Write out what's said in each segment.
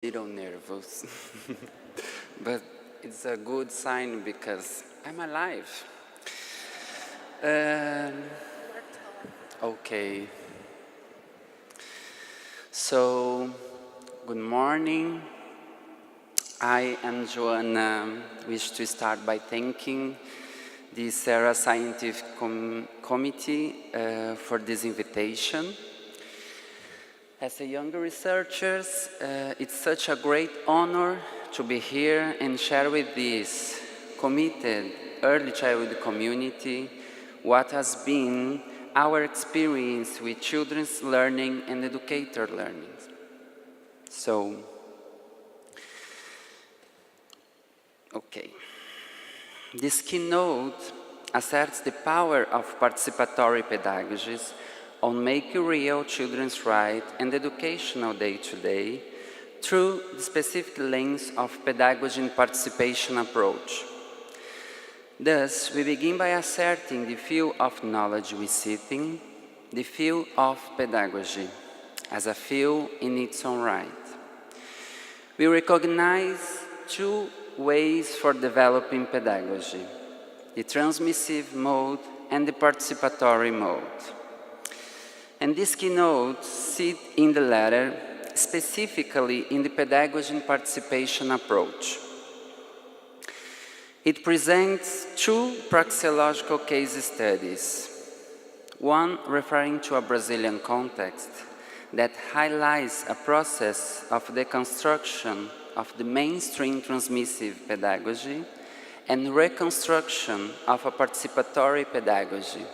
Little nervous, but it's a good sign because I'm alive. Okay. So, good morning. I am Joana. Wish to start by thanking the EECERA Scientific Committee for this invitation. As a young researcher, it's such a great honor to be here and share with this committed early childhood community what has been our experience with children's learning and educator learning. So, okay. This keynote asserts the power of participatory pedagogies on making real children's right and educational day-to-day through the specific lens of pedagogy and participation approach. Thus, we begin by asserting the field of knowledge we sit in, the field of pedagogy, as a field in its own right. We recognize two ways for developing pedagogy, the transmissive mode and the participatory mode. And this keynote sits in the latter, specifically in the pedagogy and participation approach. It presents two praxeological case studies, one referring to a Brazilian context that highlights a process of deconstruction of the mainstream transmissive pedagogy and reconstruction of a participatory pedagogy.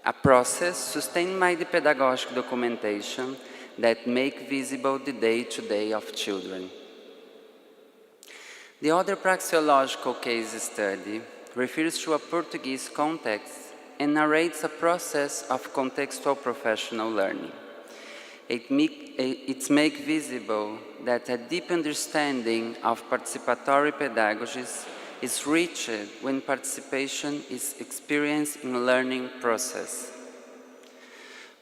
A process sustained by the pedagogical documentation that make visible the day-to-day of children. The other praxeological case study refers to a Portuguese context and narrates a process of contextual professional learning. It makes visible that a deep understanding of participatory pedagogies is reached when participation is experienced in a learning process.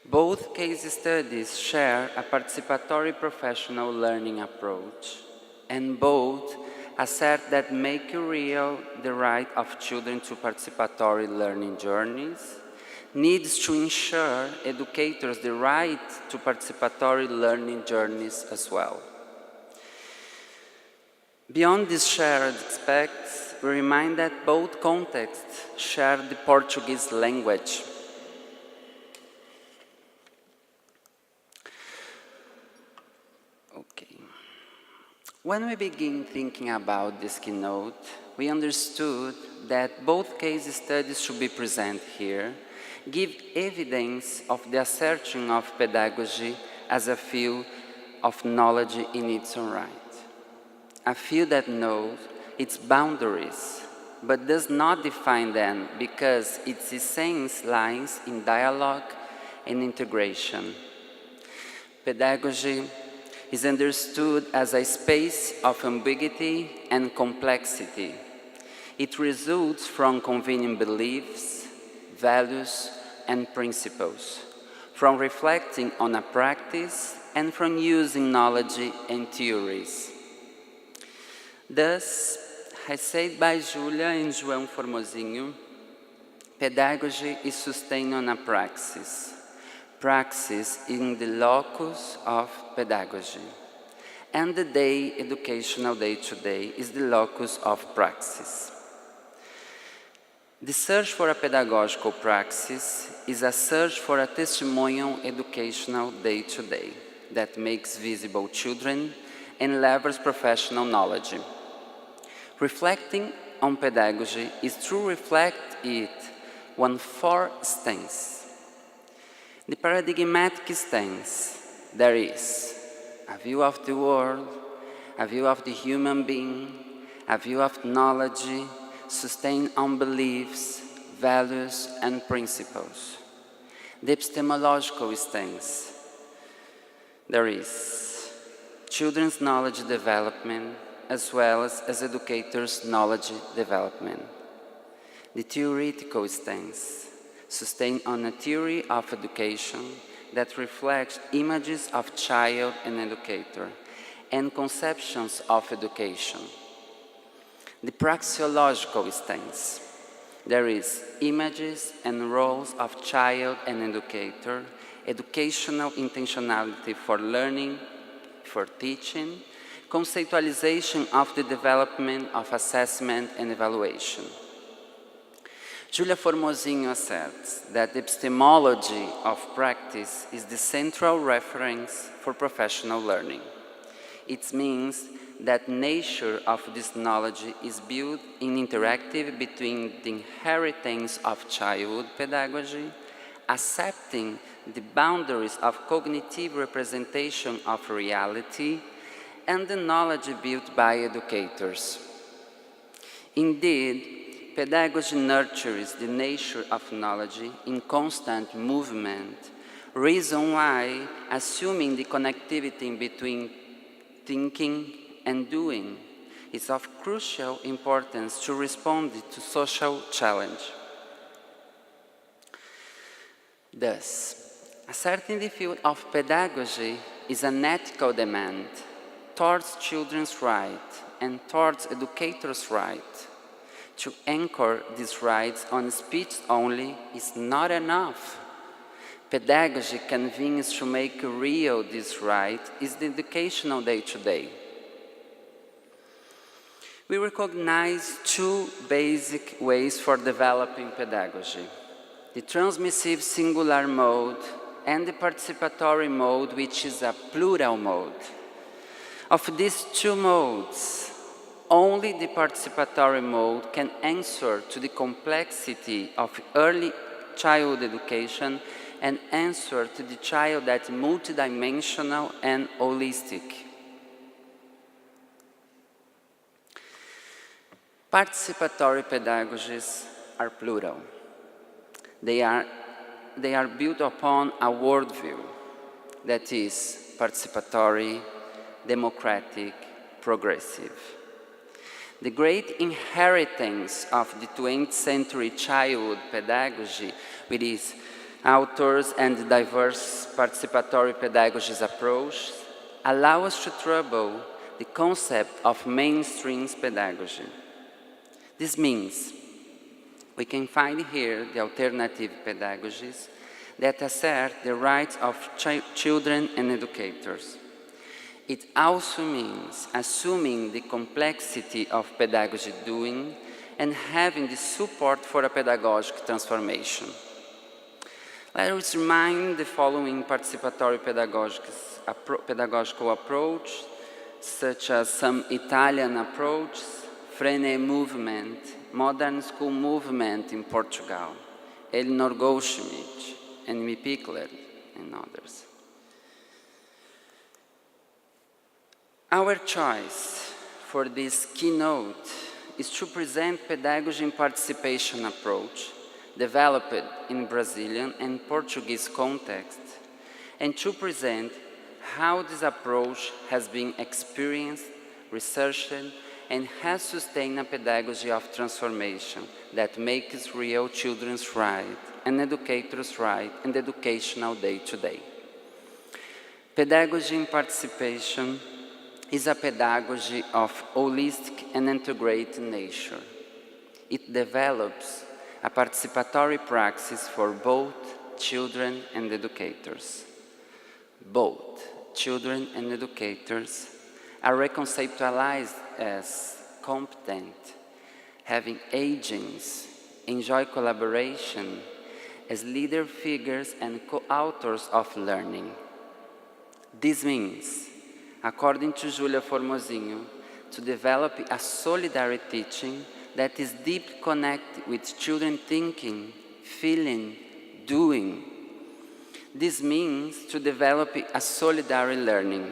Both case studies share a participatory professional learning approach, and both assert that making real the right of children to participatory learning journeys needs to ensure educators the right to participatory learning journeys as well. Beyond these shared aspects, we remind that both contexts share the Portuguese language. Okay. When we begin thinking about this keynote, we understood that both case studies should be present here, give evidence of the assertion of pedagogy as a field of knowledge in its own right. A field that knows its boundaries, but does not define them because its essence lies in dialogue and integration. Pedagogy is understood as a space of ambiguity and complexity. It results from convenient beliefs, values, and principles, from reflecting on a practice and from using knowledge and theories. Thus, as said by Julia and João Formosinho, pedagogy is sustained on a praxis. Praxis in the locus of pedagogy. And the educational day-to-day is the locus of praxis. The search for a pedagogical praxis is a search for a testimonial educational day-to-day that makes visible children and leverages professional knowledge. Reflecting on pedagogy is to reflect it on four stance. The paradigmatic stance, there is a view of the world, a view of the human being, a view of knowledge, sustained on beliefs, values, and principles. The epistemological stance, there is children's knowledge development, as well as educators' knowledge development. The theoretical stance, sustained on a theory of education that reflects images of child and educator, and conceptions of education. The praxeological stance. There is images and roles of child and educator, educational intentionality for learning, for teaching, conceptualization of the development of assessment and evaluation. Julia Formosinho asserts that epistemology of practice is the central reference for professional learning. It means that nature of this knowledge is built in interactive between the inheritance of childhood pedagogy, accepting the boundaries of cognitive representation of reality, and the knowledge built by educators. Indeed, pedagogy nurtures the nature of knowledge in constant movement, reason why assuming the connectivity between thinking and doing is of crucial importance to respond to social challenge. Thus, asserting the field of pedagogy is an ethical demand towards children's rights and towards educators' rights. To anchor these rights on speech only is not enough. Pedagogy convenes to make real this right is the educational day-to-day. We recognize two basic ways for developing pedagogy: the transmissive singular mode and the participatory mode, which is a plural mode. Of these two modes, only the participatory mode can answer to the complexity of early childhood education and answer to the child that's multidimensional and holistic. Participatory pedagogies are plural. They are built upon a worldview that is participatory, democratic, progressive. The great inheritance of the 20th century childhood pedagogy, with its authors and diverse participatory pedagogies approach, allow us to trouble the concept of mainstream pedagogy. This means we can find here the alternative pedagogies that assert the rights of children and educators. It also means assuming the complexity of pedagogy doing and having the support for a pedagogical transformation. Let us remind the following participatory pedagogical approach, such as some Italian approaches, Frenet movement, modern school movement in Portugal, Elinor Goldschmidt, and M. Pickler, and others. Our choice for this keynote is to present pedagogy and participation approach developed in Brazilian and Portuguese context, and to present how this approach has been experienced, researched, and has sustained a pedagogy of transformation that makes real children's right and educators' right and educational day-to-day. Pedagogy and participation is a pedagogy of holistic and integrated nature. It develops a participatory praxis for both children and educators. Both children and educators are reconceptualized as competent, having agents, enjoy collaboration, as leader figures and co-authors of learning. This means, according to Julia Formosinho, to develop a solidarity teaching that is deeply connected with children thinking, feeling, doing. This means to develop a solidarity learning.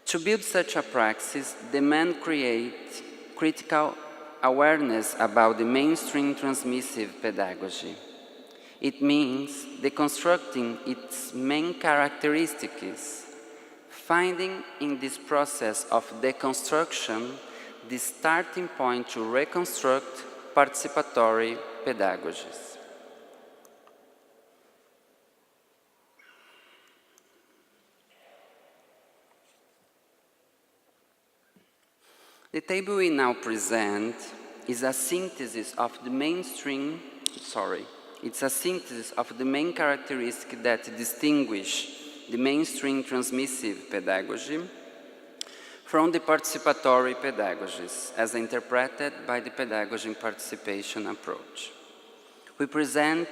To build such a praxis, the man creates critical awareness about the mainstream transmissive pedagogy. It means deconstructing its main characteristics, finding in this process of deconstruction the starting point to reconstruct participatory pedagogies. The table we now present is a synthesis of the main characteristics that distinguish the mainstream transmissive pedagogy from the participatory pedagogies, as interpreted by the pedagogy and participation approach. We present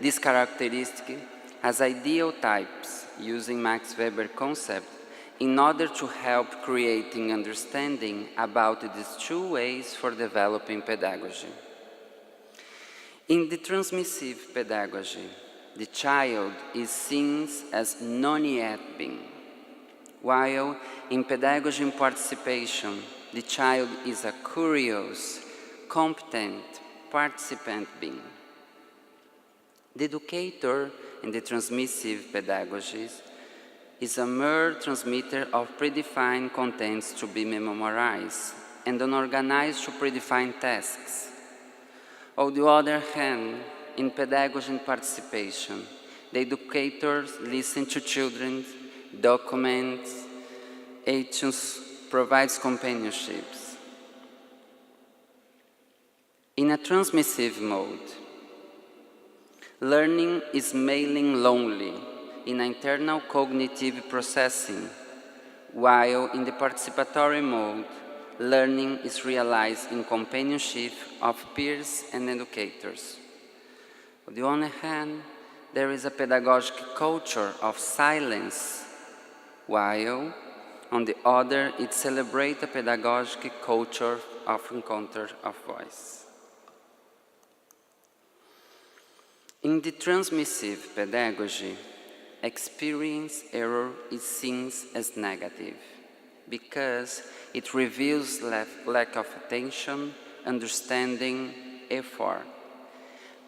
these characteristics as ideal types using Max Weber concept in order to help creating understanding about these two ways for developing pedagogy. In the transmissive pedagogy, the child is seen as non-yet being, while in pedagogy and participation, the child is a curious, competent participant being. The educator in the transmissive pedagogies is a mere transmitter of predefined contents to be memorized and unorganized to predefined tasks. On the other hand, in pedagogy and participation, the educators listen to children, documents, actions, provides companionships. In a transmissive mode, learning is mainly lonely in internal cognitive processing, while in the participatory mode, learning is realized in companionship of peers and educators. On the one hand, there is a pedagogical culture of silence, while on the other, it celebrates a pedagogical culture of encounter of voice. In the transmissive pedagogy, experience error is seen as negative because it reveals lack of attention, understanding, effort.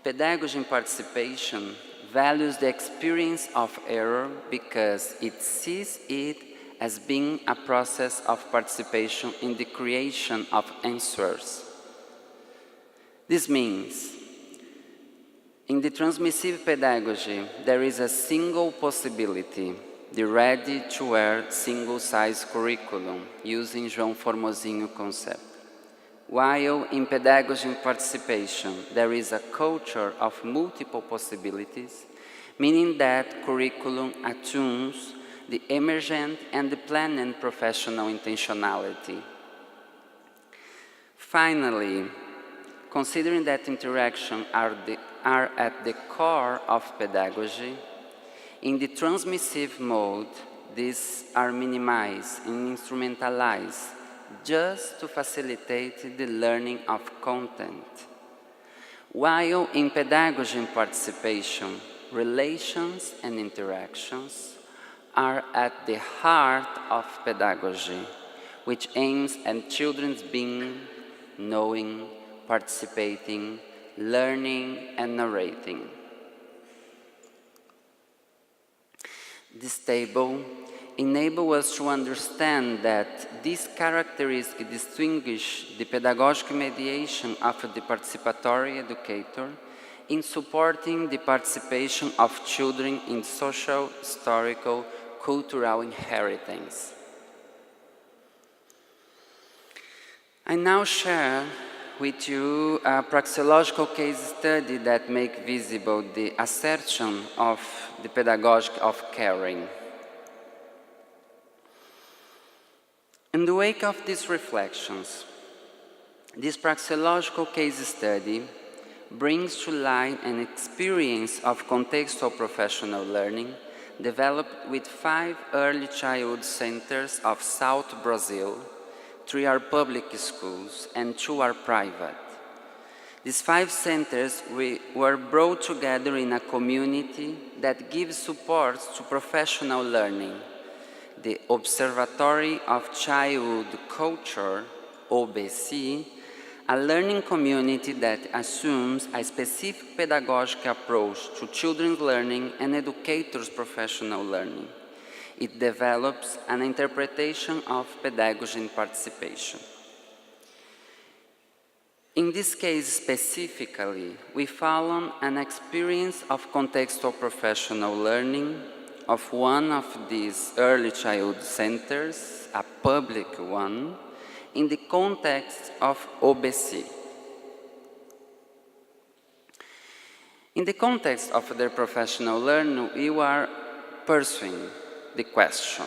Pedagogy and participation values the experience of error because it sees it as being a process of participation in the creation of answers. This means in the transmissive pedagogy, there is a single possibility, the ready-to-wear single-size curriculum, using João Formosinho concept. While in pedagogy and participation, there is a culture of multiple possibilities, meaning that curriculum attunes the emergent and the planned professional intentionality. Finally, considering that interaction are at the core of pedagogy, in the transmissive mode, these are minimized and instrumentalized just to facilitate the learning of content. While in pedagogy and participation, relations and interactions are at the heart of pedagogy, which aims at children's being, knowing, participating, learning, and narrating. This table enables us to understand that these characteristics distinguish the pedagogical mediation of the participatory educator in supporting the participation of children in social, historical, cultural inheritance. I now share with you a praxeological case study that makes visible the assertion of the pedagogy of caring. In the wake of these reflections, this praxeological case study brings to light an experience of contextual professional learning developed with 5 early childhood centers of South Brazil. 3 are public schools and 2 are private. These 5 centers were brought together in a community that gives support to professional learning. The Observatory of Childhood Culture, OBC, a learning community that assumes a specific pedagogical approach to children's learning and educators' professional learning. It develops an interpretation of pedagogy and participation. In this case specifically, we found an experience of contextual professional learning of one of these early childhood centers, a public one, in the context of OBC. In the context of their professional learning, you are pursuing the question,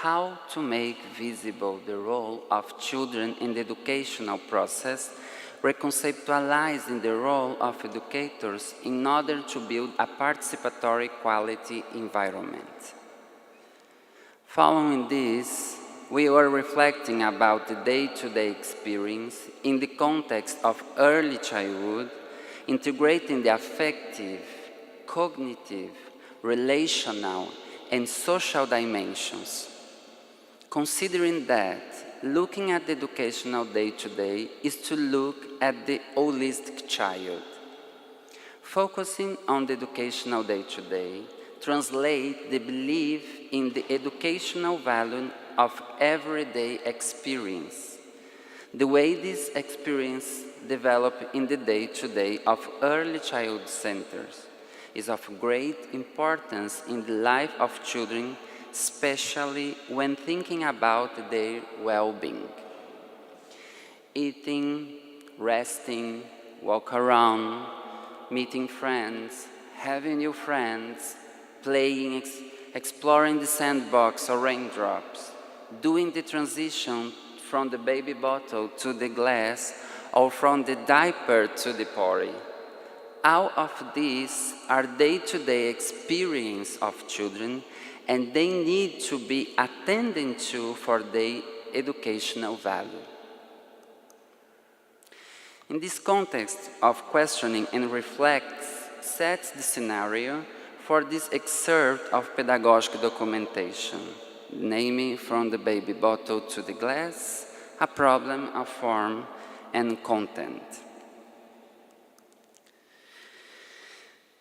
how to make visible the role of children in the educational process, reconceptualizing the role of educators in order to build a participatory quality environment. Following this, we were reflecting about the day-to-day experience in the context of early childhood, integrating the affective, cognitive, relational, and social dimensions. Considering that looking at the educational day-to-day is to look at the holistic child. Focusing on the educational day-to-day translate the belief in the educational value of everyday experience. The way this experience develops in the day-to-day of early child centers is of great importance in the life of children, especially when thinking about their well-being. Eating, resting, walk around, meeting friends, having new friends, playing, exploring the sandbox or raindrops, doing the transition from the baby bottle to the glass or from the diaper to the potty. All of these are day-to-day experience of children, and they need to be attended to for their educational value. In this context of questioning and reflects sets the scenario for this excerpt of pedagogical documentation, namely from the baby bottle to the glass, a problem of form and content.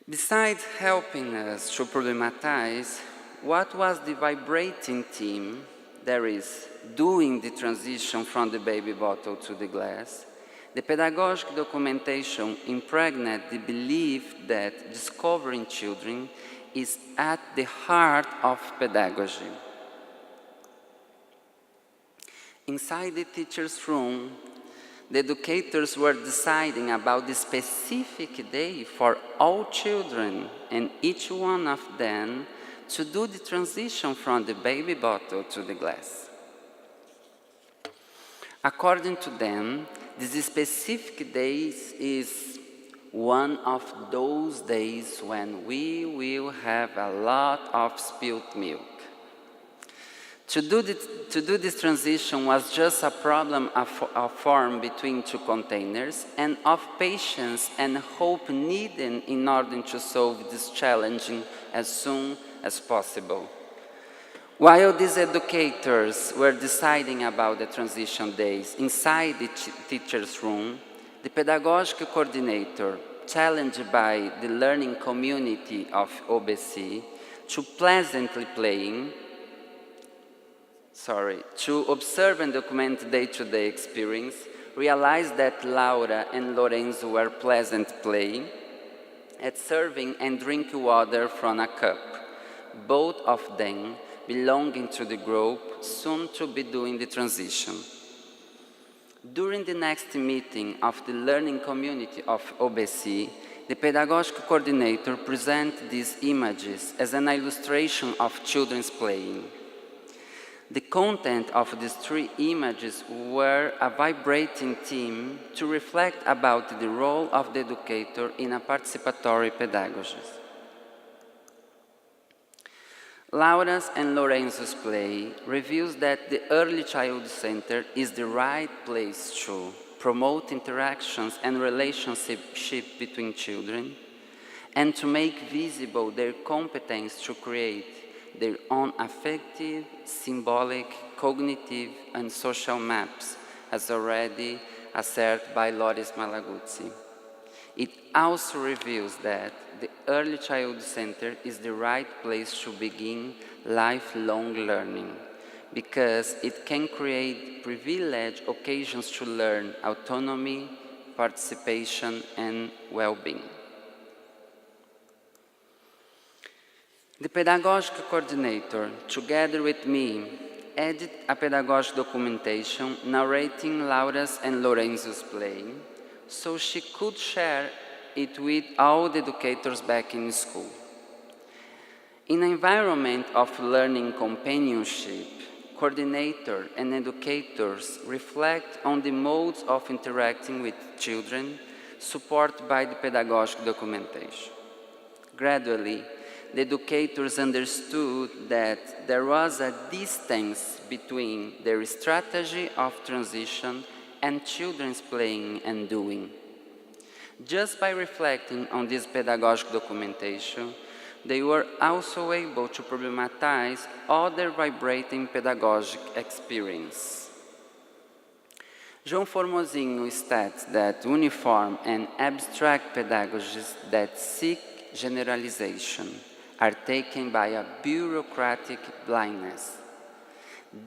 Besides helping us to problematize what was the vibrating theme, that is, doing the transition from the baby bottle to the glass, the pedagogical documentation impregnated the belief that discovering children is at the heart of pedagogy. Inside the teacher's room, the educators were deciding about the specific day for all children and each one of them to do the transition from the baby bottle to the glass. According to them, this specific day is one of those days when we will have a lot of spilled milk. To do this transition was just a problem of form between two containers and of patience and hope needed in order to solve this challenge as soon as possible. While these educators were deciding about the transition days inside the teacher's room, the pedagogical coordinator, challenged by the learning community of OBC to observe and document day-to-day experience, realized that Laura and Lorenzo were pleasant playing at serving and drinking water from a cup, both of them belonging to the group soon to be doing the transition. During the next meeting of the learning community of OBC, the pedagogical coordinator presented these images as an illustration of children's playing. The content of these three images were a vibrating theme to reflect about the role of the educator in a participatory pedagogy. Laura's and Lorenzo's play reveals that the Early Child Center is the right place to promote interactions and relationship between children and to make visible their competence to create their own affective, symbolic, cognitive, and social maps, as already asserted by Loris Malaguzzi. It also reveals that the Early Child Center is the right place to begin lifelong learning, because it can create privileged occasions to learn autonomy, participation, and well-being. The pedagogical coordinator, together with me, added a pedagogy documentation narrating Laura's and Lorenzo's play, so she could share it with all the educators back in school. In an environment of learning companionship, coordinator and educators reflect on the modes of interacting with children supported by the pedagogic documentation. Gradually, the educators understood that there was a distance between their strategy of transition and children's playing and doing. Just by reflecting on this pedagogic documentation, they were also able to problematize other vibrating pedagogic experience. João Formosinho states that uniform and abstract pedagogies that seek generalization are taken by a bureaucratic blindness.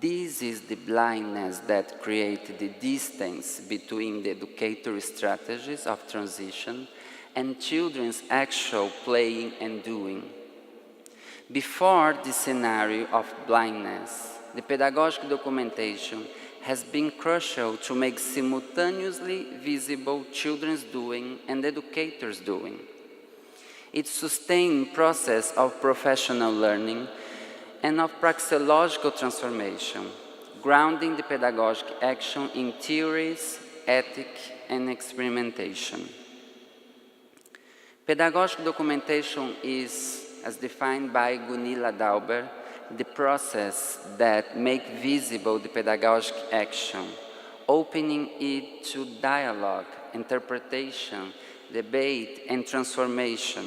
This is the blindness that creates the distance between the educator strategies of transition and children's actual playing and doing. Before this scenario of blindness, the pedagogic documentation has been crucial to make simultaneously visible children's doing and educators' doing. Its sustained process of professional learning and of praxeological transformation, grounding the pedagogic action in theories, ethics, and experimentation. Pedagogic documentation is, as defined by Gunilla Dauber, the process that makes visible the pedagogic action, opening it to dialogue, interpretation, debate, and transformation.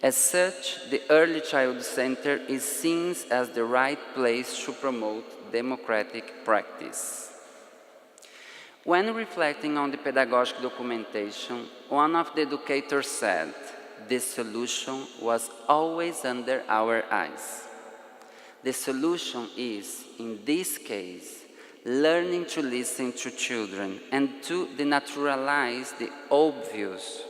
As such, the Early Child Center is seen as the right place to promote democratic practice. When reflecting on the pedagogic documentation, one of the educators said, "The solution was always under our eyes." The solution is, in this case, learning to listen to children and to denaturalize the obvious.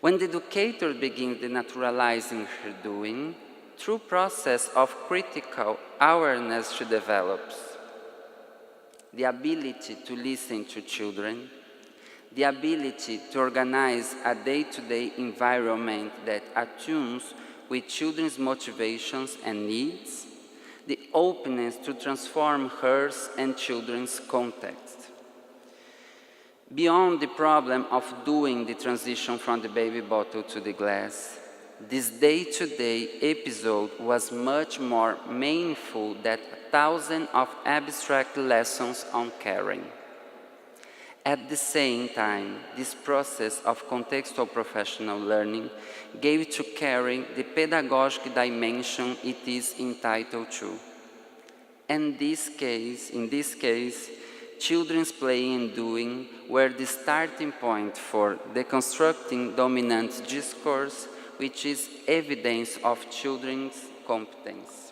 When the educator begins denaturalizing her doing, through process of critical awareness she develops the ability to listen to children, the ability to organize a day-to-day environment that attunes with children's motivations and needs, the openness to transform hers and children's context. Beyond the problem of doing the transition from the baby bottle to the glass, this day-to-day episode was much more meaningful than 1,000 of abstract lessons on caring. At the same time, this process of contextual professional learning gave to caring the pedagogic dimension it is entitled to. And in this case, children's playing and doing were the starting point for deconstructing dominant discourse, which is evidence of children's competence.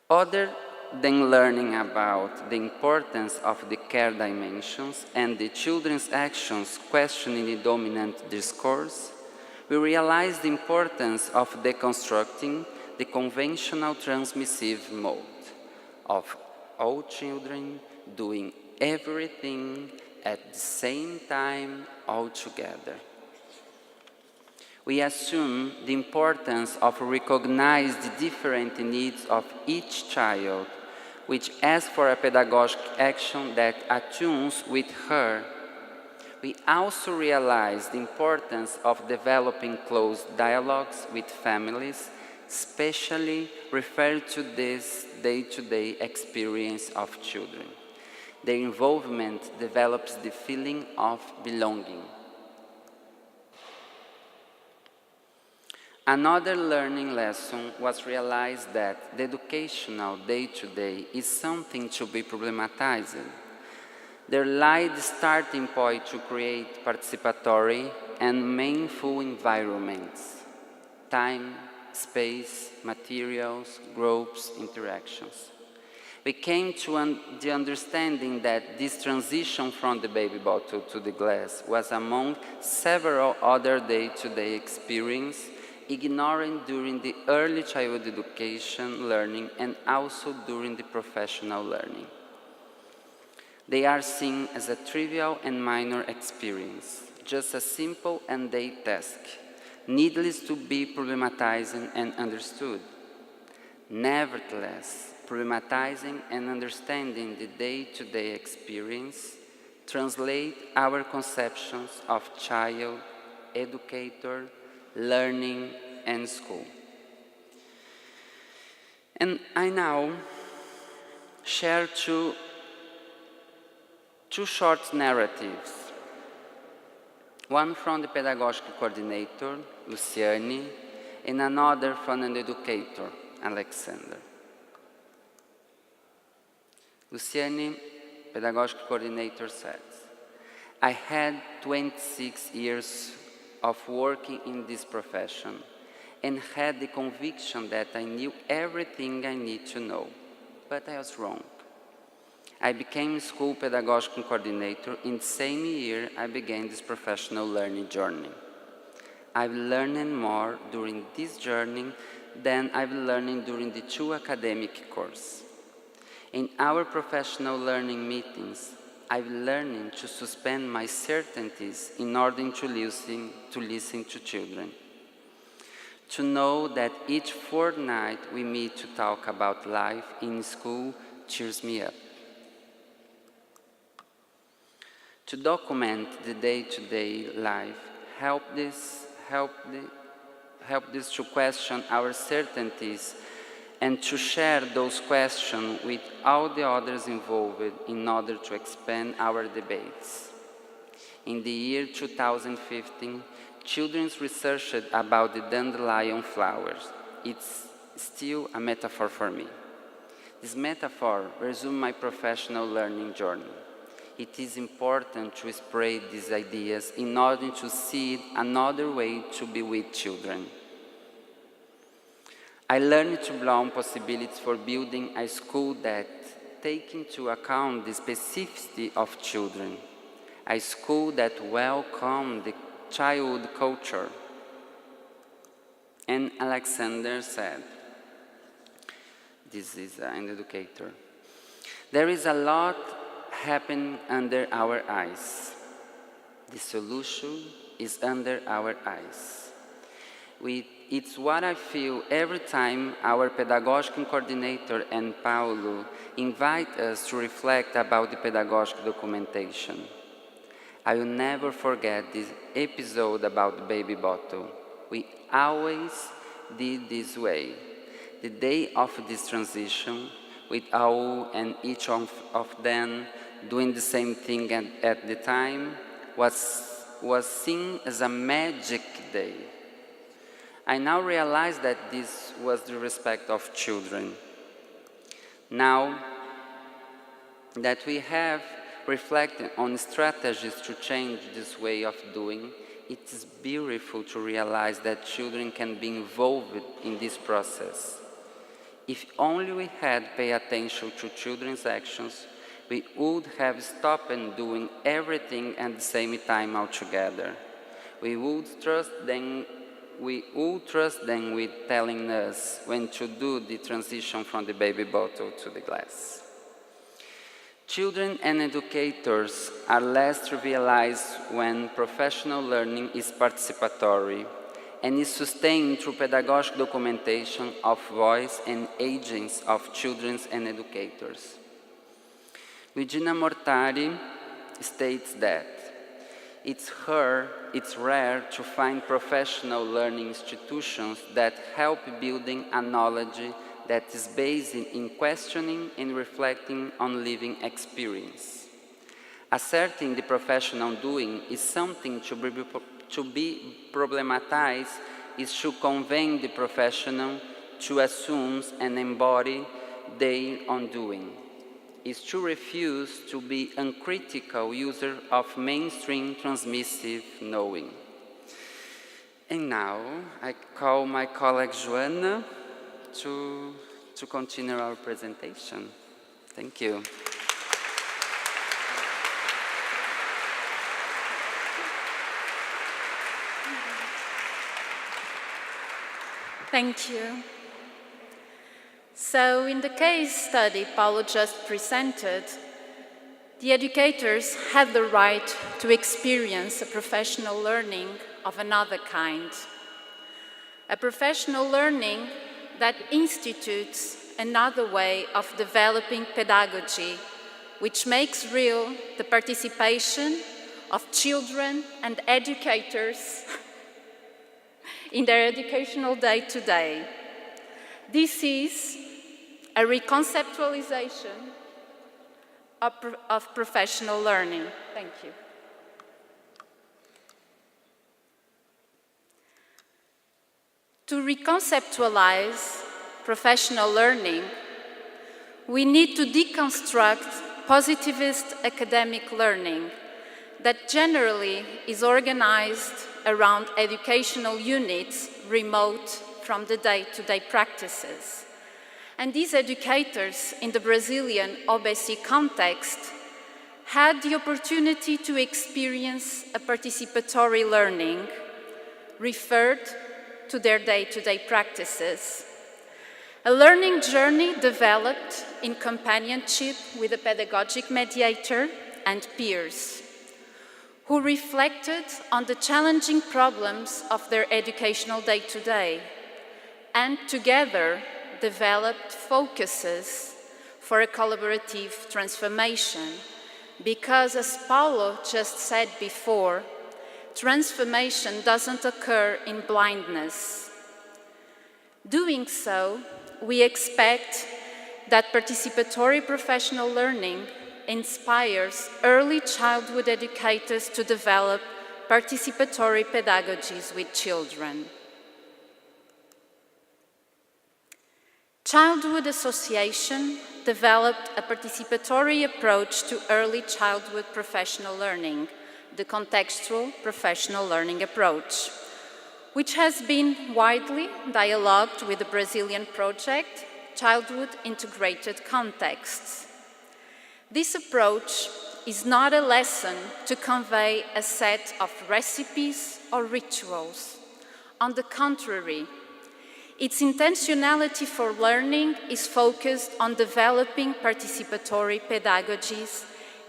Other than learning about the importance of the care dimensions and the children's actions questioning the dominant discourse, we realize the importance of deconstructing the conventional transmissive mode of all children doing everything at the same time all together. We assume the importance of recognizing the different needs of each child, which asks for a pedagogic action that attunes with her. We also realize the importance of developing close dialogues with families, especially referred to this day-to-day experience of children. Their involvement develops the feeling of belonging. Another learning lesson was realized that the educational day-to-day is something to be problematized. There lies the starting point to create participatory and meaningful environments, time, space, materials, groups, interactions. We came to the understanding that this transition from the baby bottle to the glass was among several other day-to-day experiences ignoring during the early childhood education learning and also during the professional learning. They are seen as a trivial and minor experience, just a simple and day task, needless to be problematized and understood. Nevertheless, problematizing and understanding the day-to-day experience translate our conceptions of child, educator, learning, and school. And I now share two short narratives. One from the pedagogical coordinator, Luciane, and another from an educator, Alexander. Luciane, pedagogical coordinator, says, I had 26 years of working in this profession and had the conviction that I knew everything I need to know, but I was wrong. I became school pedagogical coordinator in the same year I began this professional learning journey. I've learned more during this journey than I've learned during the 2 academic courses. In our professional learning meetings, I've learned to suspend my certainties in order to listen to children. To know that each fortnight we meet to talk about life in school cheers me up. To document the day-to-day life help this to question our certainties and to share those questions with all the others involved in order to expand our debates. In the year 2015, children researched about the dandelion flowers. It's still a metaphor for me. This metaphor resumes my professional learning journey. It is important to spread these ideas in order to see another way to be with children. I learned to bloom possibilities for building a school that takes into account the specificity of children, a school that welcomes the child culture. And Alexander said, this is an educator, there is a lot happening under our eyes. The solution is under our eyes. It's what I feel every time our pedagogical coordinator and Paulo invite us to reflect about the pedagogical documentation. I will never forget this episode about the baby bottle. We always did this way. The day of this transition, with all and each of them doing the same thing at the time, was seen as a magic day. I now realize that this was the respect of children. Now that we have reflected on strategies to change this way of doing, it is beautiful to realize that children can be involved in this process. If only we had paid attention to children's actions, we would have stopped doing everything at the same time altogether. We would trust them with telling us when to do the transition from the baby bottle to the glass. Children and educators are less trivialized when professional learning is participatory and is sustained through pedagogical documentation of voice and agents of children and educators. Regina Mortari states that it's rare to find professional learning institutions that help building a knowledge that is based in questioning and reflecting on living experience. Asserting the professional doing is something to be problematized, is to convey the professional to assume and embody their undoing, is to refuse to be uncritical user of mainstream transmissive knowing. And now I call my colleague Joana to continue our presentation. Thank you. Thank you. So in the case study Paulo just presented, the educators had the right to experience a professional learning of another kind. A professional learning that institutes another way of developing pedagogy, which makes real the participation of children and educators in their educational day-to-day. This is a reconceptualization of professional learning. Thank you. To reconceptualize professional learning, we need to deconstruct positivist academic learning that generally is organized around educational units remote from the day-to-day practices. And these educators in the Brazilian OBC context had the opportunity to experience a participatory learning referred to their day-to-day practices. A learning journey developed in companionship with a pedagogic mediator and peers, who reflected on the challenging problems of their educational day-to-day, and together developed focuses for a collaborative transformation. Because, as Paulo just said before, transformation doesn't occur in blindness. Doing so, we expect that participatory professional learning inspires early childhood educators to develop participatory pedagogies with children. Childhood Association developed a participatory approach to early childhood professional learning, the contextual professional learning approach, which has been widely dialogued with the Brazilian project, Childhood Integrated Contexts. This approach is not a lesson to convey a set of recipes or rituals. On the contrary, its intentionality for learning is focused on developing participatory pedagogies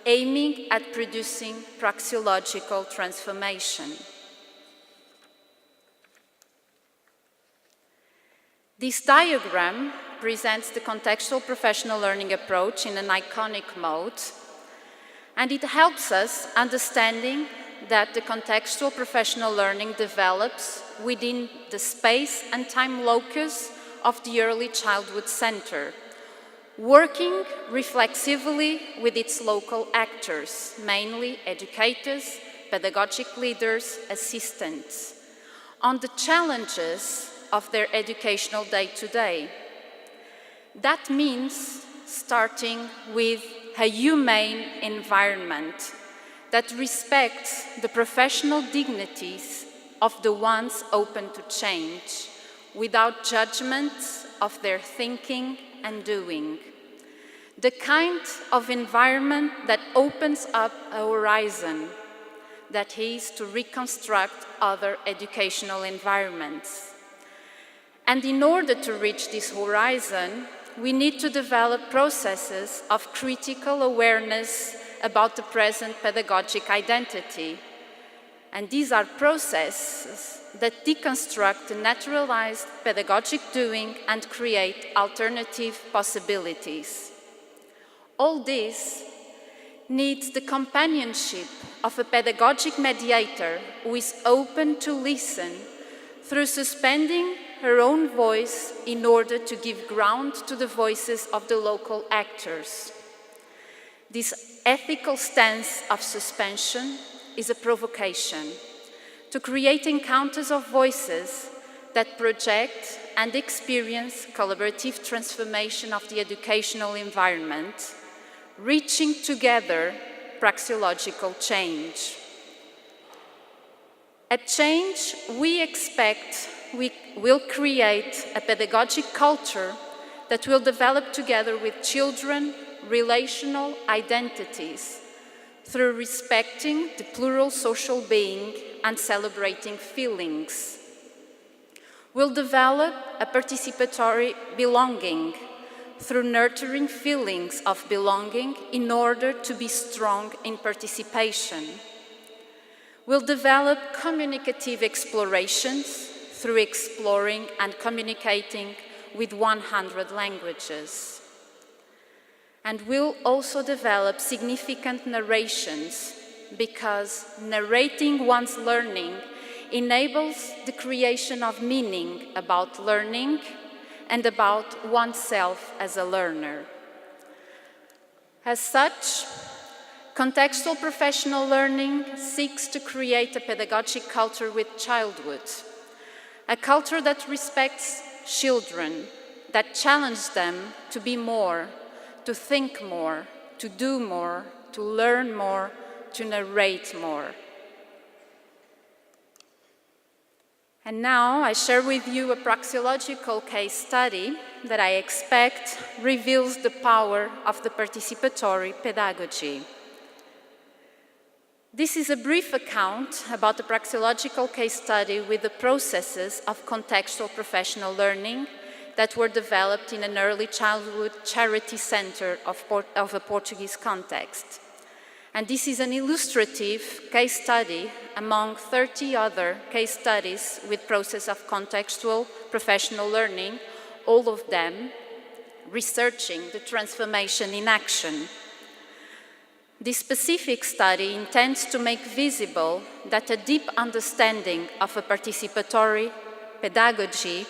aiming at producing praxeological transformation. This diagram presents the contextual professional learning approach in an iconic mode, and it helps us understanding that the contextual professional learning develops within the space and time locus of the early childhood center, working reflexively with its local actors, mainly educators, pedagogic leaders, assistants, on the challenges of their educational day-to-day. That means starting with a humane environment that respects the professional dignities of the ones open to change, without judgments of their thinking and doing. The kind of environment that opens up a horizon, that is, to reconstruct other educational environments. And in order to reach this horizon, we need to develop processes of critical awareness about the present pedagogic identity. And these are processes that deconstruct the naturalized pedagogic doing and create alternative possibilities. All this needs the companionship of a pedagogic mediator who is open to listen through suspending her own voice in order to give ground to the voices of the local actors. This ethical stance of suspension is a provocation to create encounters of voices that project and experience collaborative transformation of the educational environment, reaching together praxeological change. A change we expect will create a pedagogic culture that will develop together with children relational identities through respecting the plural social being and celebrating feelings. will develop a participatory belonging through nurturing feelings of belonging in order to be strong in participation. Will develop communicative explorations through exploring and communicating with 100 languages. And will also develop significant narrations because narrating one's learning enables the creation of meaning about learning and about oneself as a learner. As such, contextual professional learning seeks to create a pedagogic culture with childhood, a culture that respects children, that challenges them to be more, to think more, to do more, to learn more, to narrate more. And now I share with you a praxeological case study that I expect reveals the power of the participatory pedagogy. This is a brief account about the praxeological case study with the processes of contextual professional learning that were developed in an early childhood charity center of a Portuguese context. And this is an illustrative case study among 30 other case studies with process of contextual professional learning, all of them researching the transformation in action. This specific study intends to make visible that a deep understanding of a participatory pedagogy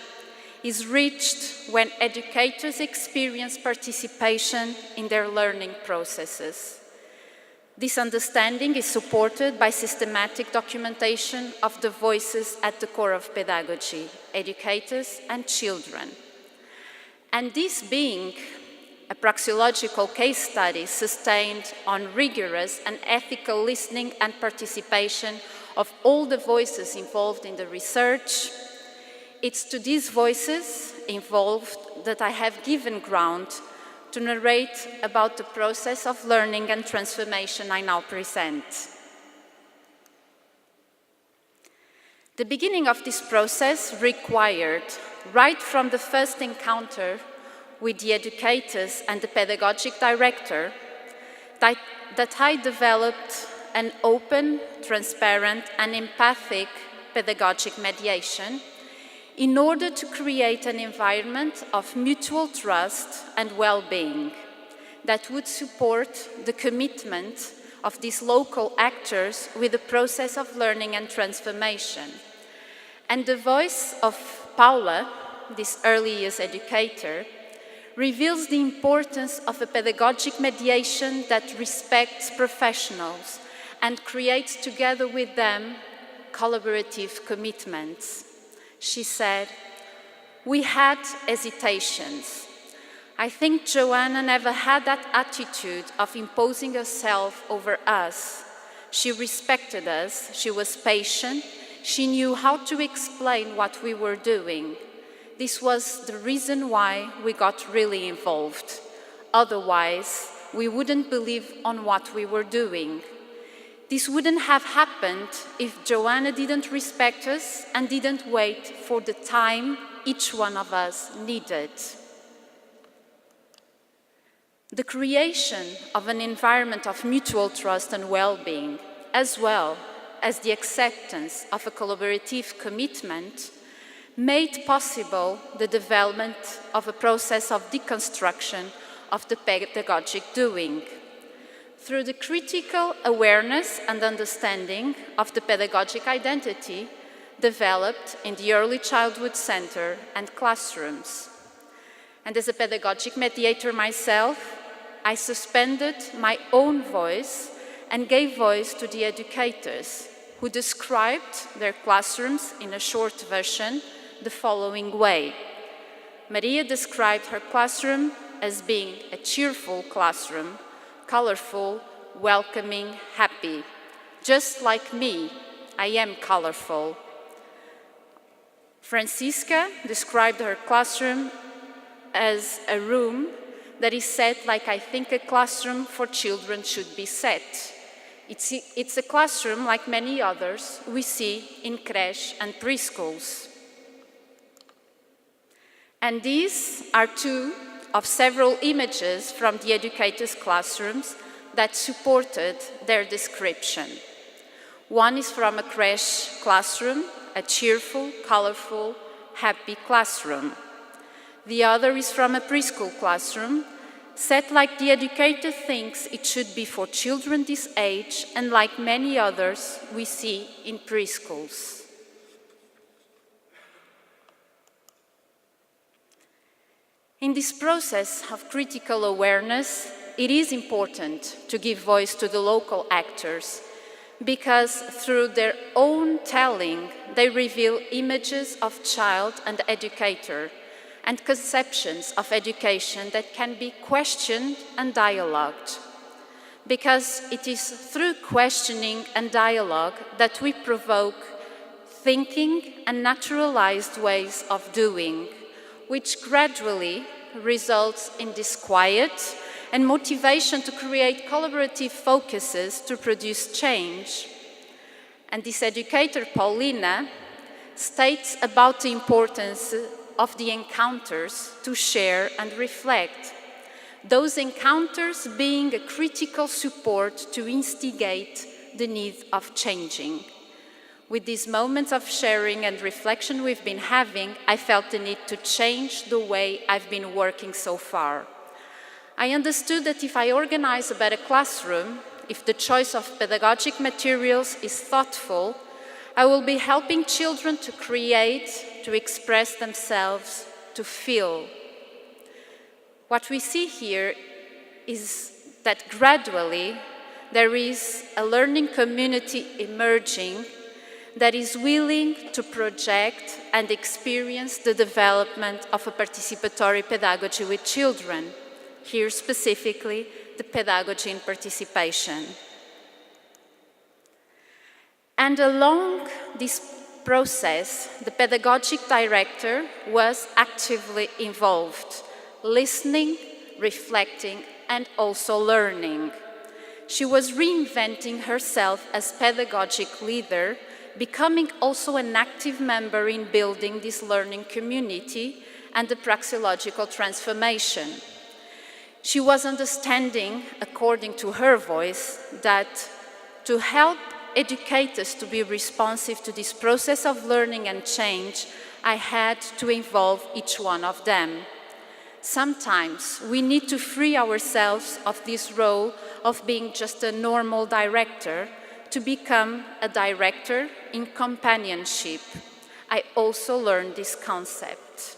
is reached when educators experience participation in their learning processes. This understanding is supported by systematic documentation of the voices at the core of pedagogy, educators and children. And this being a praxeological case study sustained on rigorous and ethical listening and participation of all the voices involved in the research, it's to these voices involved that I have given ground to narrate about the process of learning and transformation I now present. The beginning of this process required, right from the first encounter with the educators and the pedagogic director, that I developed an open, transparent, and empathic pedagogic mediation in order to create an environment of mutual trust and well-being that would support the commitment of these local actors with the process of learning and transformation. And the voice of Paula, this early years educator, reveals the importance of a pedagogic mediation that respects professionals and creates together with them collaborative commitments. She said, "We had hesitations. I think Joana never had that attitude of imposing herself over us. She respected us, she was patient, she knew how to explain what we were doing. This was the reason why we got really involved. Otherwise, we wouldn't believe on what we were doing. This wouldn't have happened if Joana didn't respect us and didn't wait for the time each one of us needed." The creation of an environment of mutual trust and well-being, as well as the acceptance of a collaborative commitment, made possible the development of a process of deconstruction of the pedagogic doing. Through the critical awareness and understanding of the pedagogic identity developed in the early childhood center and classrooms. And as a pedagogic mediator myself, I suspended my own voice and gave voice to the educators who described their classrooms in a short version the following way. Maria described her classroom as being a cheerful classroom, colorful, welcoming, happy. Just like me, I am colorful. Francisca described her classroom as a room that is set like I think a classroom for children should be set. It's a classroom like many others we see in creche and preschools. And these are two of several images from the educators' classrooms that supported their description. One is from a creche classroom, a cheerful, colorful, happy classroom. The other is from a preschool classroom, set like the educator thinks it should be for children this age and like many others we see in preschools. In this process of critical awareness, it is important to give voice to the local actors because through their own telling, they reveal images of child and educator and conceptions of education that can be questioned and dialogued. Because it is through questioning and dialogue that we provoke thinking and naturalized ways of doing, which gradually results in disquiet and motivation to create collaborative focuses to produce change. And this educator, Paulina, states about the importance of the encounters to share and reflect. Those encounters being a critical support to instigate the need of changing. With these moments of sharing and reflection we've been having, I felt the need to change the way I've been working so far. I understood that if I organize a better classroom, if the choice of pedagogic materials is thoughtful, I will be helping children to create, to express themselves, to feel. What we see here is that gradually there is a learning community emerging that is willing to project and experience the development of a participatory pedagogy with children. Here specifically, the pedagogy in participation. And along this process, the pedagogic director was actively involved, listening, reflecting, and also learning. She was reinventing herself as pedagogic leader, becoming also an active member in building this learning community and the praxeological transformation. She was understanding, according to her voice, that to help educators to be responsive to this process of learning and change, I had to involve each one of them. Sometimes we need to free ourselves of this role of being just a normal director to become a director in companionship. I also learned this concept.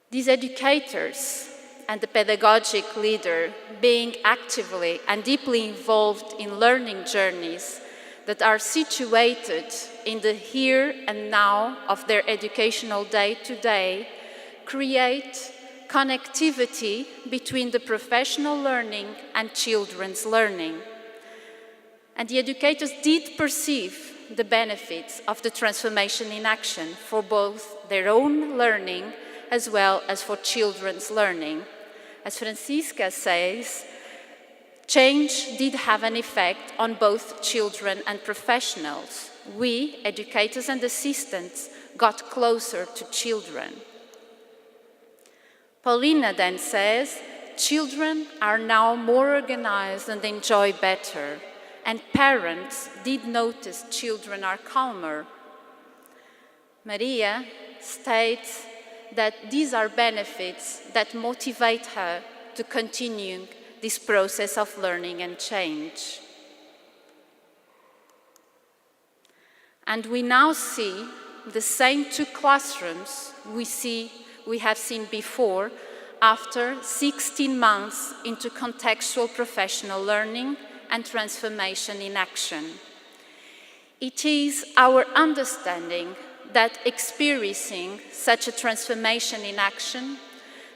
These educators and the pedagogic leader being actively and deeply involved in learning journeys that are situated in the here and now of their educational day-to-day create connectivity between the professional learning and children's learning. And the educators did perceive the benefits of the transformation in action for both their own learning as well as for children's learning. As Francisca says, change did have an effect on both children and professionals. We, educators and assistants, got closer to children. Paulina then says, children are now more organized and enjoy better, and parents did notice children are calmer. Maria states that these are benefits that motivate her to continue this process of learning and change. And we now see the same two classrooms we have seen before after 16 months into contextual professional learning and transformation in action. It is our understanding that experiencing such a transformation in action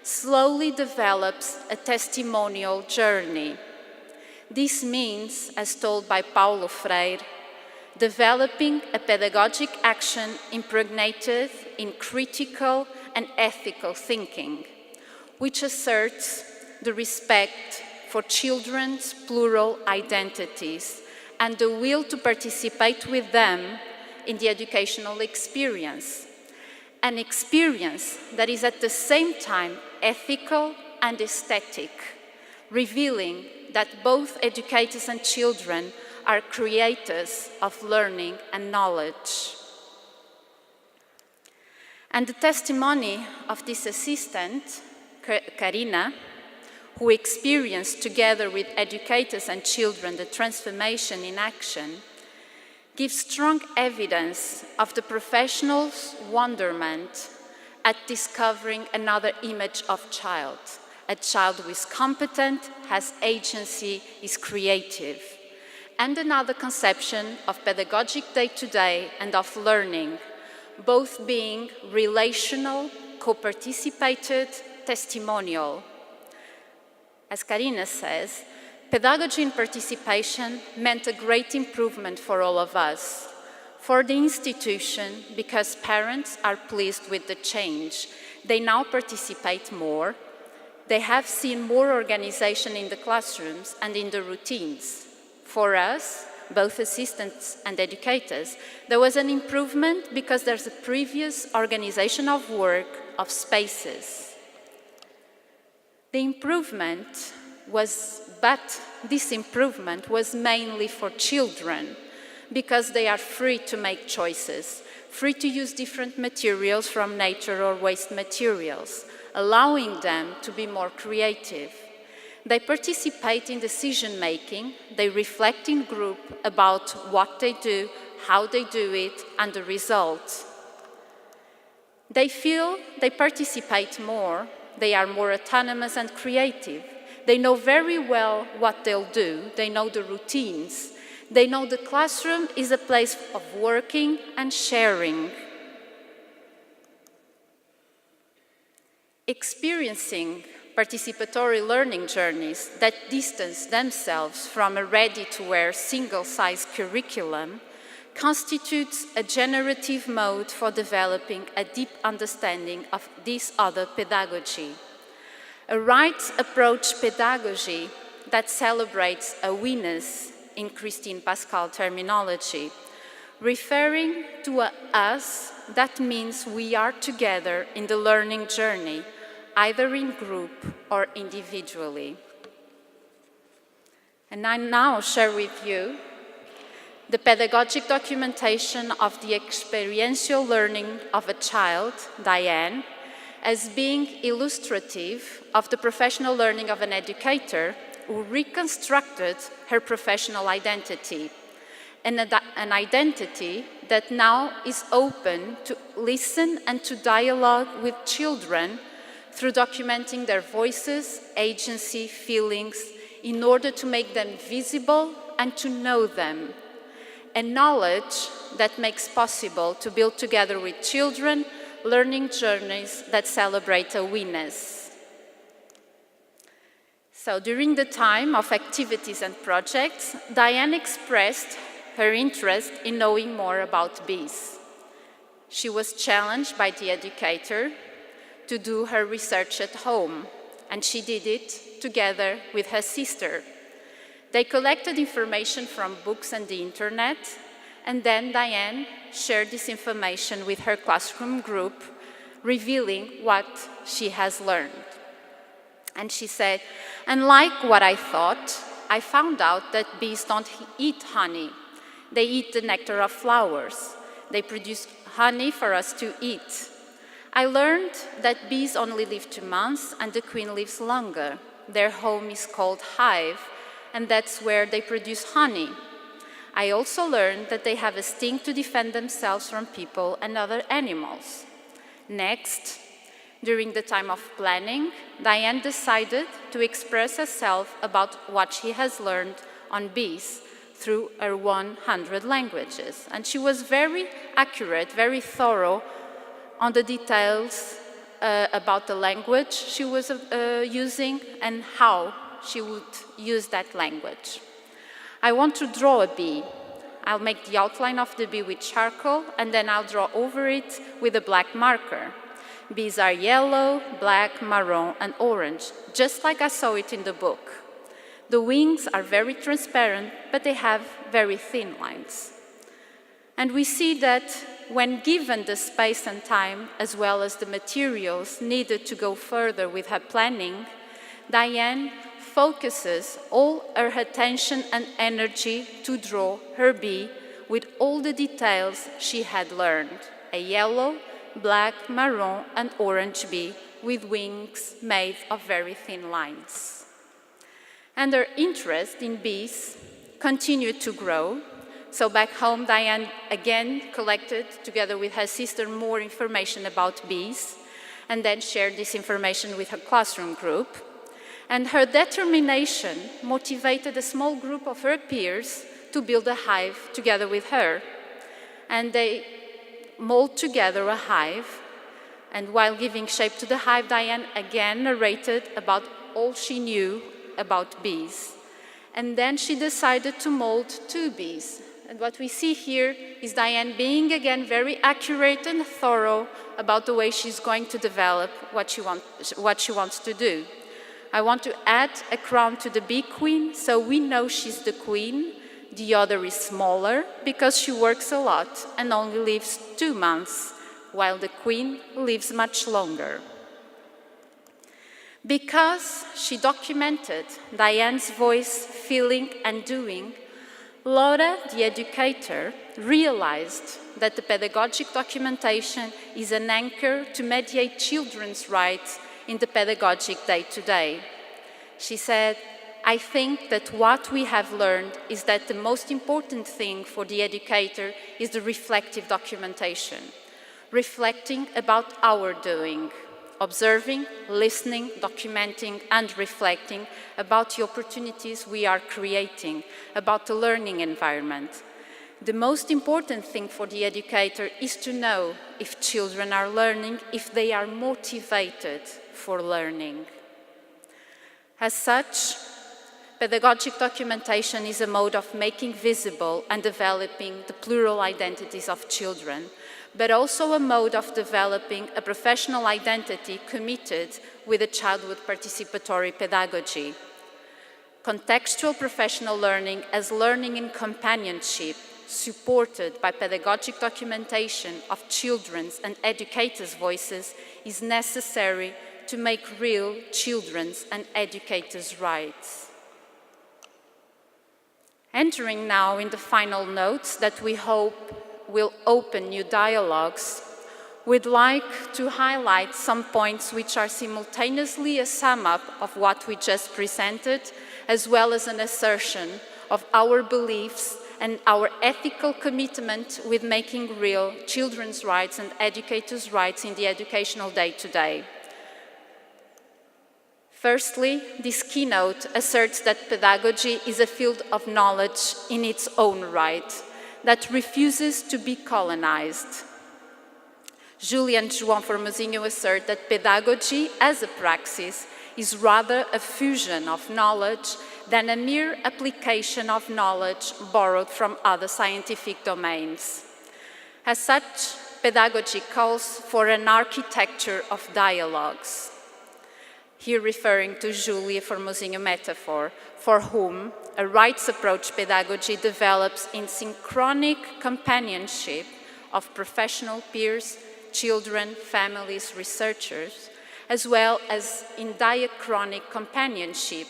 slowly develops a testimonial journey. This means, as told by Paulo Freire, developing a pedagogic action impregnated in critical and ethical thinking, which asserts the respect for children's plural identities and the will to participate with them in the educational experience, an experience that is at the same time ethical and aesthetic, revealing that both educators and children are creators of learning and knowledge. And the testimony of this assistant, Karina, who experienced together with educators and children the transformation in action, gives strong evidence of the professionals' wonderment at discovering another image of child, a child who is competent, has agency, is creative, and another conception of pedagogic day-to-day and of learning, both being relational, co-participated, testimonial. As Karina says, pedagogy and participation meant a great improvement for all of us. For the institution, because parents are pleased with the change. They now participate more. They have seen more organization in the classrooms and in the routines. For us, both assistants and educators, there was an improvement because there's a previous organization of work, of spaces. The improvement was, but this improvement was mainly for children because they are free to make choices, free to use different materials from nature or waste materials, allowing them to be more creative. They participate in decision-making, they reflect in group about what they do, how they do it, and the result. They feel they participate more, they are more autonomous and creative. They know very well what they'll do, they know the routines. They know the classroom is a place of working and sharing. Experiencing participatory learning journeys that distance themselves from a ready-to-wear single-size curriculum constitutes a generative mode for developing a deep understanding of this other pedagogy. A right approach pedagogy that celebrates awareness in Christine Pascal terminology, referring to a us that means we are together in the learning journey, either in group or individually. And I now share with you the pedagogic documentation of the experiential learning of a child, Diane, as being illustrative of the professional learning of an educator who reconstructed her professional identity, an identity that now is open to listen and to dialogue with children through documenting their voices, agency, feelings, in order to make them visible and to know them. A knowledge that makes possible to build together with children learning journeys that celebrate awareness. So during the time of activities and projects, Diane expressed her interest in knowing more about bees. She was challenged by the educator to do her research at home, and she did it together with her sister. They collected information from books and the internet, and then Diane shared this information with her classroom group, revealing what she has learned. And she said, unlike what I thought, I found out that bees don't eat honey. They eat the nectar of flowers. They produce honey for us to eat. I learned that bees only live 2 months and the queen lives longer. Their home is called hive, and that's where they produce honey. I also learned that they have a sting to defend themselves from people and other animals. Next, during the time of planning, Diane decided to express herself about what she has learned on bees through her 100 languages. And she was very accurate, very thorough on the details about the language she was using and how she would use that language. I want to draw a bee. I'll make the outline of the bee with charcoal, and then I'll draw over it with a black marker. Bees are yellow, black, maroon, and orange, just like I saw it in the book. The wings are very transparent, but they have very thin lines. And we see that when given the space and time, as well as the materials needed to go further with her planning, Diane focuses all her attention and energy to draw her bee with all the details she had learned: a yellow, black, maroon, and orange bee with wings made of very thin lines. And her interest in bees continued to grow. So back home, Diane again collected, together with her sister, more information about bees, and then shared this information with her classroom group. And her determination motivated a small group of her peers to build a hive together with her. And they mold together a hive, and while giving shape to the hive, Diane again narrated about all she knew about bees. And then she decided to mold 2 bees. And what we see here is Diane being again very accurate and thorough about the way she's going to develop what she wants to do. I want to add a crown to the bee queen, so we know she's the queen. The other is smaller because she works a lot and only lives 2 months, while the queen lives much longer. Because she documented Diane's voice, feeling, and doing, Laura, the educator, realized that the pedagogic documentation is an anchor to mediate children's rights in the pedagogic day-to-day. She said, "I think that what we have learned is that the most important thing for the educator is the reflective documentation, reflecting about our doing, observing, listening, documenting, and reflecting about the opportunities we are creating, about the learning environment. The most important thing for the educator is to know if children are learning, if they are motivated for learning." As such, pedagogic documentation is a mode of making visible and developing the plural identities of children, but also a mode of developing a professional identity committed with a childhood participatory pedagogy. Contextual professional learning as learning in companionship, supported by pedagogic documentation of children's and educators' voices, is necessary to make real children's and educators' rights. Entering now in the final notes that we hope will open new dialogues, we'd like to highlight some points which are simultaneously a sum-up of what we just presented, as well as an assertion of our beliefs and our ethical commitment with making real children's rights and educators' rights in the educational day-to-day. Firstly, this keynote asserts that pedagogy is a field of knowledge in its own right, that refuses to be colonized. Julia and João Formosinho assert that pedagogy as a praxis is rather a fusion of knowledge than a mere application of knowledge borrowed from other scientific domains. As such, pedagogy calls for an architecture of dialogues. Here referring to Julia Formosinho metaphor, for whom a rights approach pedagogy develops in synchronic companionship of professional peers, children, families, researchers, as well as in diachronic companionship,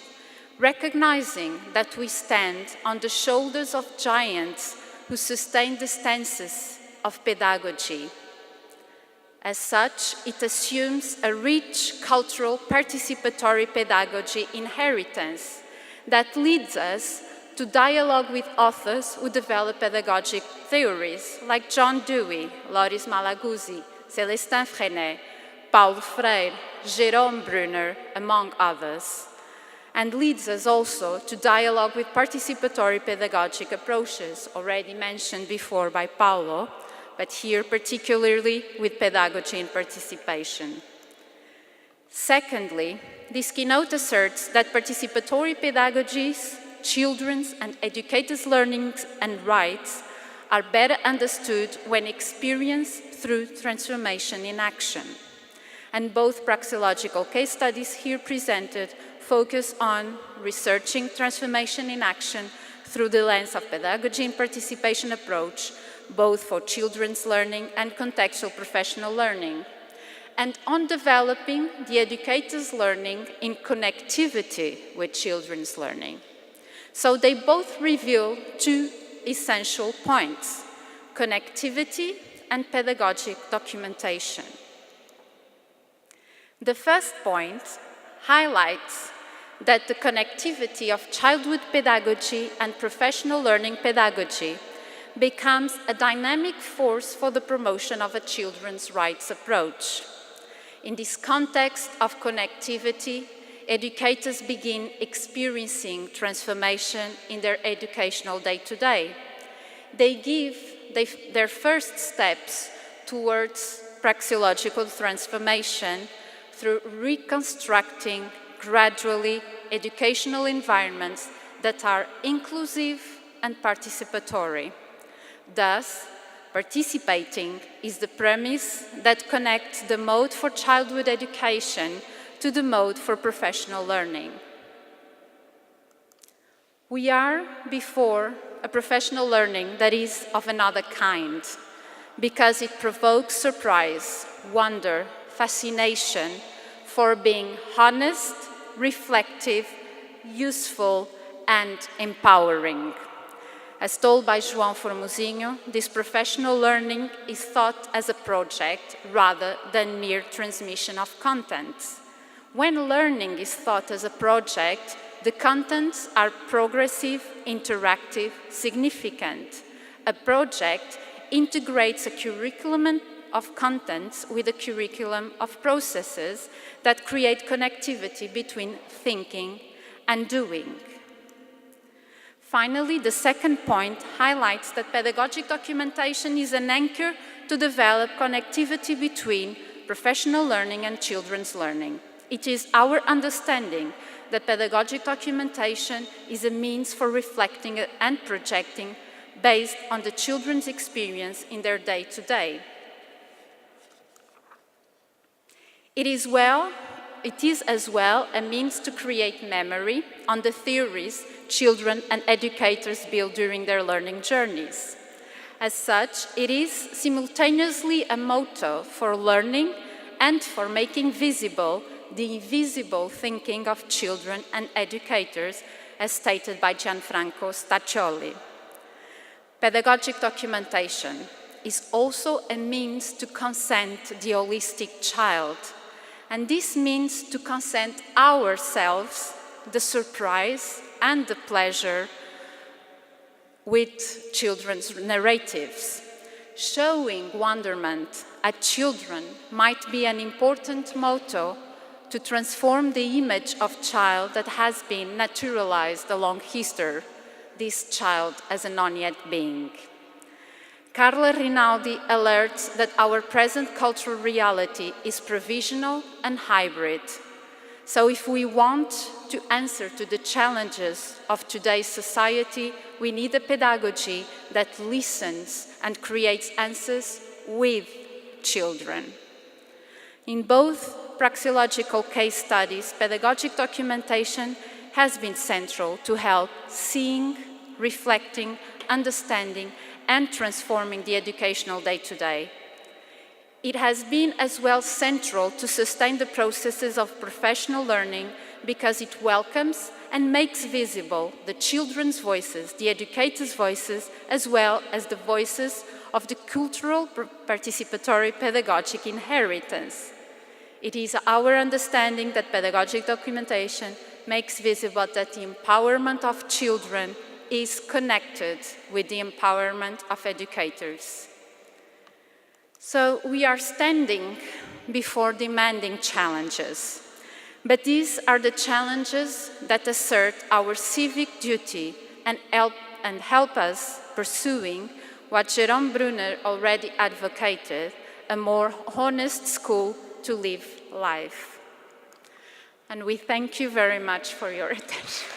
recognizing that we stand on the shoulders of giants who sustain the stances of pedagogy. As such, it assumes a rich cultural participatory pedagogy inheritance that leads us to dialogue with authors who develop pedagogic theories like John Dewey, Loris Malaguzzi, Célestin Freinet, Paulo Freire, Jérôme Brunner, among others, and leads us also to dialogue with participatory pedagogic approaches, already mentioned before by Paulo, but here particularly with pedagogy and participation. Secondly, this keynote asserts that participatory pedagogies, children's and educators' learnings and rights are better understood when experienced through transformation in action. And both praxeological case studies here presented focus on researching transformation in action through the lens of pedagogy and participation approach, both for children's learning and contextual professional learning, and on developing the educator's learning in connectivity with children's learning. So they both reveal two essential points: connectivity and pedagogic documentation. The first point highlights that the connectivity of childhood pedagogy and professional learning pedagogy becomes a dynamic force for the promotion of a children's rights approach. In this context of connectivity, educators begin experiencing transformation in their educational day-to-day. They give their first steps towards praxeological transformation through reconstructing gradually educational environments that are inclusive and participatory. Thus, participating is the premise that connects the mode for childhood education to the mode for professional learning. We are before a professional learning that is of another kind, because it provokes surprise, wonder, fascination for being honest, reflective, useful, and empowering. As told by João Formosinho, this professional learning is thought as a project rather than mere transmission of contents. When learning is thought as a project, the contents are progressive, interactive, significant. A project integrates a curriculum of contents with a curriculum of processes that create connectivity between thinking and doing. Finally, the second point highlights that pedagogic documentation is an anchor to develop connectivity between professional learning and children's learning. It is our understanding that pedagogic documentation is a means for reflecting and projecting based on the children's experience in their day-to-day. It is as well a means to create memory on the theories children and educators build during their learning journeys. As such, it is simultaneously a motto for learning and for making visible the invisible thinking of children and educators, as stated by Gianfranco Staccioli. Pedagogic documentation is also a means to consent the holistic child, and this means to consent ourselves the surprise and the pleasure with children's narratives. Showing wonderment at children might be an important motto to transform the image of child that has been naturalized along history, this child as a non-yet being. Carla Rinaldi alerts that our present cultural reality is provisional and hybrid. So if we want to answer to the challenges of today's society, we need a pedagogy that listens and creates answers with children. In both praxeological case studies, pedagogic documentation has been central to help seeing, reflecting, understanding, and transforming the educational day-to-day. It has been as well central to sustain the processes of professional learning because it welcomes and makes visible the children's voices, the educators' voices, as well as the voices of the cultural participatory pedagogic inheritance. It is our understanding that pedagogic documentation makes visible that the empowerment of children is connected with the empowerment of educators. So we are standing before demanding challenges, but these are the challenges that assert our civic duty and help us pursuing what Jerome Brunner already advocated, a more honest school to live life. And we thank you very much for your attention.